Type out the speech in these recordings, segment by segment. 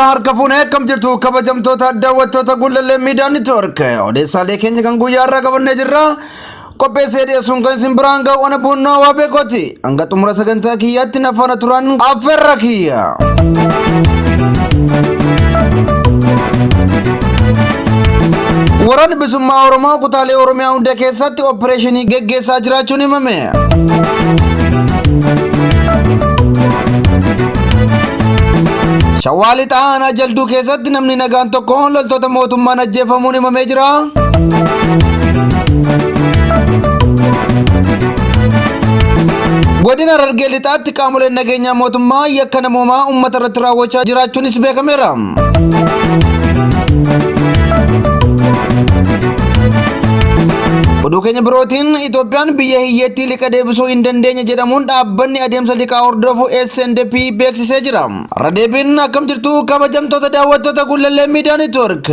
harka fuunee akkam jirtu kabajamtoota daawwattoota Gullallee Miidiyaa Neetwoork odeessaalee keenya kan guyyaa irraa qabannee jirra. Qopheessee dhiyeessuun kan isin biraan ga'u ana buunnaa waa beekoti. Hanga xumura sagantaa kiyyaatti na faana turan affeerra kiyya. Waraanni bilisummaa Oromoo kutaalee Oromiyaa hunda keessatti opereeshinii geggeessaa jiraachuun himame. Shawaa Lixaa aanaa Jalduu keessatti namni nagaan tokko loltoota mootummaan ajjeefamuun himamee jira. Godina Harargee Lixaatti qaamoleen nageenyaa mootummaa yakka namoomaa uummata irratti raawwachaa jiraachuunis beekameera. Oduu keenya birootiin Itoophiyaan biyya hiyyeettii liqa deebisuu hin dandeenye jedhamuun dhaabbanni adeemsa liqaa hordofu SNDP beeksisee jira. Har'a deebiin akkam jirtu kabajamtoota daawwattoota Gullallee Miidiyaa Neetwoork.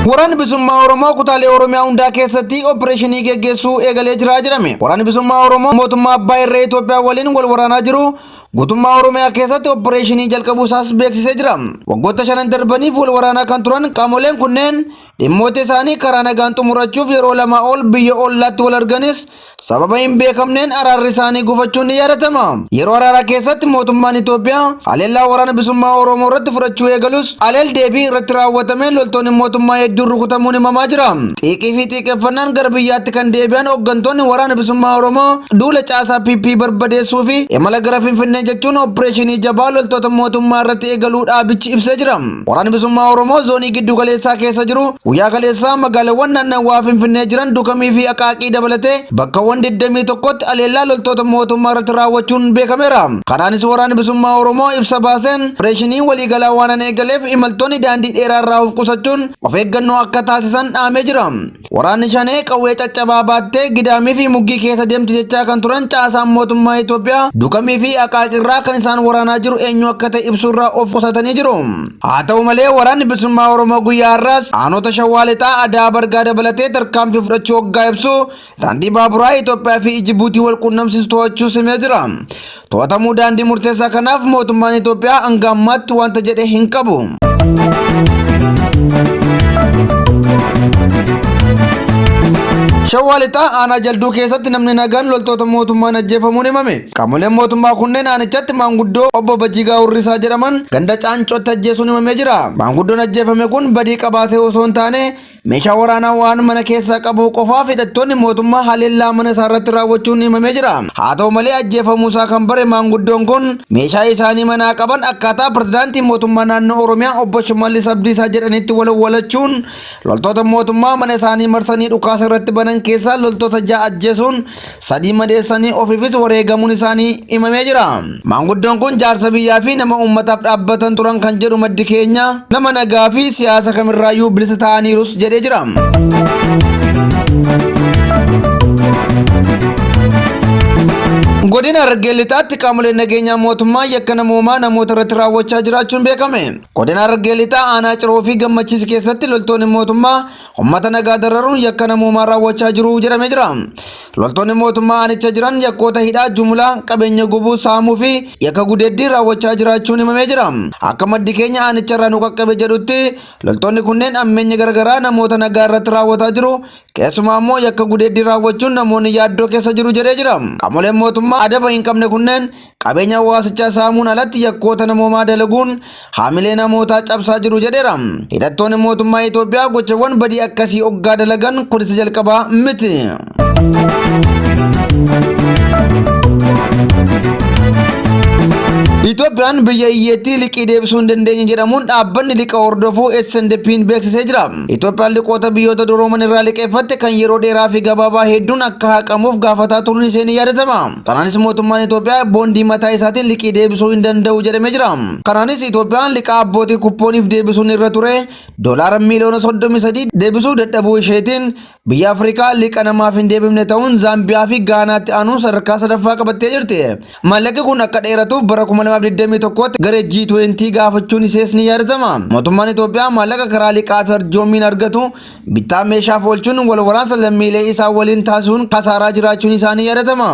Waraanni bilisummaa Oromoo kutaalee Oromiyaa hundaa keessatti opereeshinii geggeessuu eegalee jira jedhame. Waraanni bilisummaa Oromoo mootummaa Abbaa Irree Itoophiyaa waliin wal waraanaa jiru. Guutummaa Oromiyaa keessatti opereeshinii jalqabuu isaas beeksisee jira. Waggoota 5 darbaniif wal waraanaa kan turan qaamoleen kunneen dhimmoota isaanii karaa nagaan xumurachuuf yeroo lama ol biyya ollaatti wal arganis sababa hin beekamneen araarri isaanii gufachuun ni yaadatama. Yeroo araaraa keessatti mootummaan Itoophiyaa haleellaa waraana bilisummaa Oromoo irratti fudhachuu eegalus aleel deebii irratti raawwatameen loltoonni mootummaa hedduun rukutamuun himamaa jira. Xiiqii fi xiiqeffannaan gara biyyaatti kan deebi'an hooggantoonni waraana bilisummaa Oromoo duula caasaa PP barbadeessuu fi imala gara Finfinnee jechuun opereeshinii jabaa loltoota mootummaa irratti eegaluu dhaabichi ibsee jira. Waraanni bilisummaa Oromoo zoonii giddu galeessaa keessa jiru guyyaa kaleessaa magaalaawwan naannawaa Finfinnee jiran Dukamii fi Aqaaqii dabalatee bakkawwan 21tti haleellaa loltoota mootummaa irratti raawwachuun beekameera. Kanaanis waraanni bilisummaa Oromoo ibsa baaseen opereeshinii waliigalaa waan eegaleef imaltoonni daandii dheeraa irraa of qusachuun of eeggannoo akka taasisan dhaamee jira. Waraanni shanee qawwee caccabaa baattee Gidaamii fi Muggii keessa deemti jechaa kan turan caasaan mootummaa Itoophiyaa Dukamii fi Aqaaqii irraa kan isaan waraanaa jiru eenyu akka ta'e ibsuurraa of qusatanii jiru. Haa ta'u malee waraanni bilisummaa Oromoo guyyaa har'aas aanota Shawaa Lixaa Adaa Bargaa dabalatee tarkaanfii fudhachuu hoggaa ibsu daandii baaburaa Itoophiyaa fi Jibuutii wal quunnamsiisu to'achuu simee jira. To'atamuu daandii murteessaa kanaaf mootummaan Itoophiyaa hanga ammaatti wanta jedhe hin qabu. Shawaa Lixaa aanaa Jalduu keessatti namni nagaan loltoota mootummaan ajjeefamuun himame. Qaamoleen mootummaa kunneen aanichatti maanguddoo obbo Bajigaa Hurrisaa jedhaman ganda Caancootti ajjeesuun himamee jira. Maanguddoon ajjeefame kun badii qabaatee osoo hin taane meeshaa waraanaa waan mana keessaa qabu qofaaf hidhattoonni mootummaa haleellaa mana isaa irratti raawwachuun himamee jira. Haa ta'u malee ajjeefamuu isaa kan bare maanguddoon kun meeshaa isaanii manaa qaban akkaataa pirezidaantii mootummaa naannoo Oromiyaa obbo Shimallis Abdiisaa jedhanitti walwalachuun loltoota mootummaa mana isaanii marsanii dhukaasa irratti banan keessaa loltoota 6 ajjeesuun 3 madeessanii ofiifis wareegamuun isaanii himamee jira. Maanguddoon kun jaarsa biyyaa fi nama uummataaf dhaabbatan turan kan jedhu maddi keenya nama nagaa fi siyaasa kamirraayyuu bilisa ta'aniirus jedhee jira. Godina Harargee Lixaatti qaamoleen nageenyaa mootummaa yakka namoomaa namoota irratti raawwachaa jiraachuun beekame. Godina Harargee Lixaa aanaa Ciroo fi Gammachiis keessatti loltoonni mootummaa uummata nagaa dararuun yakka namoomaa raawwachaa jiru jedhamee jira. Loltoonni mootummaa aanicha jiran yakkoota hidhaa jumlaa qabeenya gubuu saamuu fi yakka gudeeddii raawwachaa jiraachuun himamee jira. Akka maddi keenya aanicha irraa nu qaqqabe jedhutti loltoonni kunneen ammeenya garagaraa namoota nagaa irratti raawwataa jiru. Keessumaa immoo yakka gudeeddii raawwachuun namoonni yaaddoo keessa jiru jedhee jira. Qaamoleen mootummaa adaba hin qabne kunneen qabeenya hawaasichaa saamuun alatti yakkoota namoomaa dalaguun haamilee namootaa cabsaa jiru jedheera. Hidhattoonni mootummaa Itoophiyaa gochawwan badii akkasii hoggaa dalagan kun isa jalqabaa miti. Itoophiyaan biyya hiyyeettii liqii deebisuu hin dandeenye jedhamuun dhaabbanni liqa hordofuu SNDP'n beeksisee jira. Itoophiyaan liqoota biyyoota durooman irraa liqeeffatte kan yeroo dheeraa fi gabaabaa hedduun akka haqamuuf gaafataa turuun ishee ni yaadatama. Kanaanis mootummaan Itoophiyaa boondii mataa isaatiin liqii deebisuu hin danda'u jedhamee jira. Kanaanis Itoophiyaan liqaa abbootii kuppooniif deebisuun irra ture doolaara miiliyoona 33 deebisuu dadhabuu isheetiin biyya Afrikaa liqa namaaf hin deebifne ta'uun Zaambiyaa fi Gaanaatti aanuun sadarkaa sadaffaa qabattee jirti. Maallaqi kun akka dheeratuuf bara 2021tti garee G20 gaafachuun isees ni yaadatama. Mootummaan Itoophiyaa maallaqa karaa liqaa fi arjoomiin argatu bittaa meeshaaf oolchuun wal waraansa lammiilee isaa waliin taasisuun kasaaraa jiraachuun isaanii yaadatama.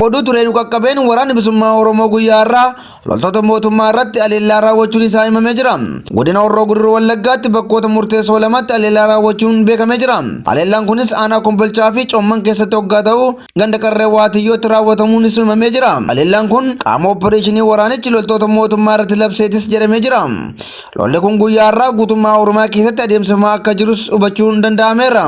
oduu tureen qaqqabeen waraanni bilisummaa Oromoo guyyaa irraa loltoota mootummaa irratti aleellaa raawwachuun isaa himamee jira. Godina Horroo Guduruu Wallaggaatti bakkoota murteessoo lamatti aleellaa raawwachuun beekamee jira. Aleellaan kunis aanaa Kombolchaa fi Coomman keessatti hoggaa ta'u ganda Qarree Waatiyyootti raawwatamuun isaa himamee jira. Aleellaan kun qaama opereeshinii waraanichi loltoota mootummaa irratti labseetis jedhamee jira. Lolli kun guyyaa irraa guutummaa Oromiyaa keessatti adeemsifamaa akka jirus hubachuun danda'ameera.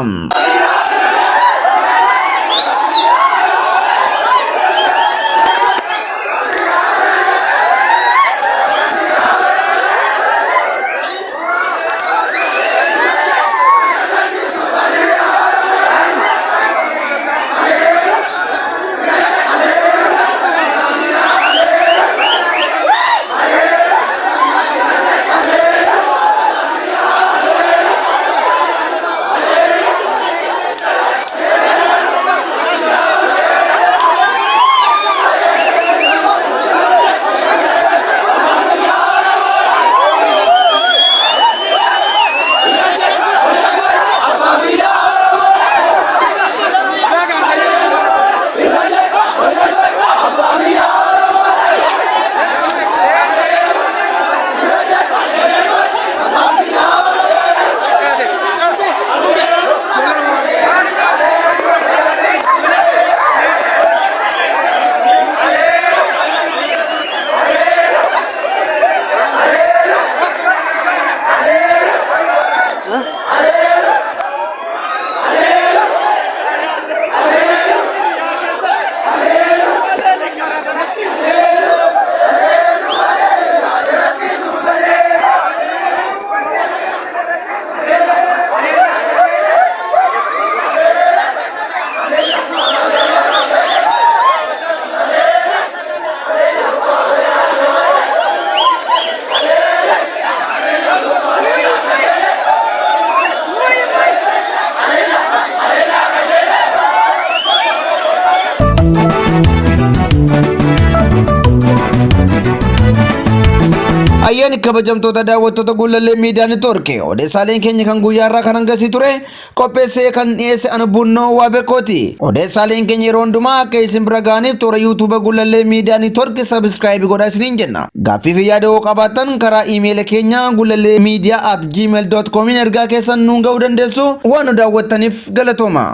Ayyaani kabajamtoota daawwattoota Gullallee Miidiyaa Neetwoorkii odeessaaleen keenya kan guyyaa irraa kan hangasii ture qopheessee kan dhiyeesse ana Bunnoo Waabekooti. Odeessaaleen keenya yeroo hundumaa akka isin bira ga'aniif toora YouTube Gullallee Miidiyaa Neetwoorkii subscribe godhaa isiniin jenna. Gaaffii fi yaada yoo qabaattan karaa iimeela keenya gullalleemedia@gmail.com ergaa keessan nuun ga'uu dandeessu. Waan nu daawwattaniif galatooma.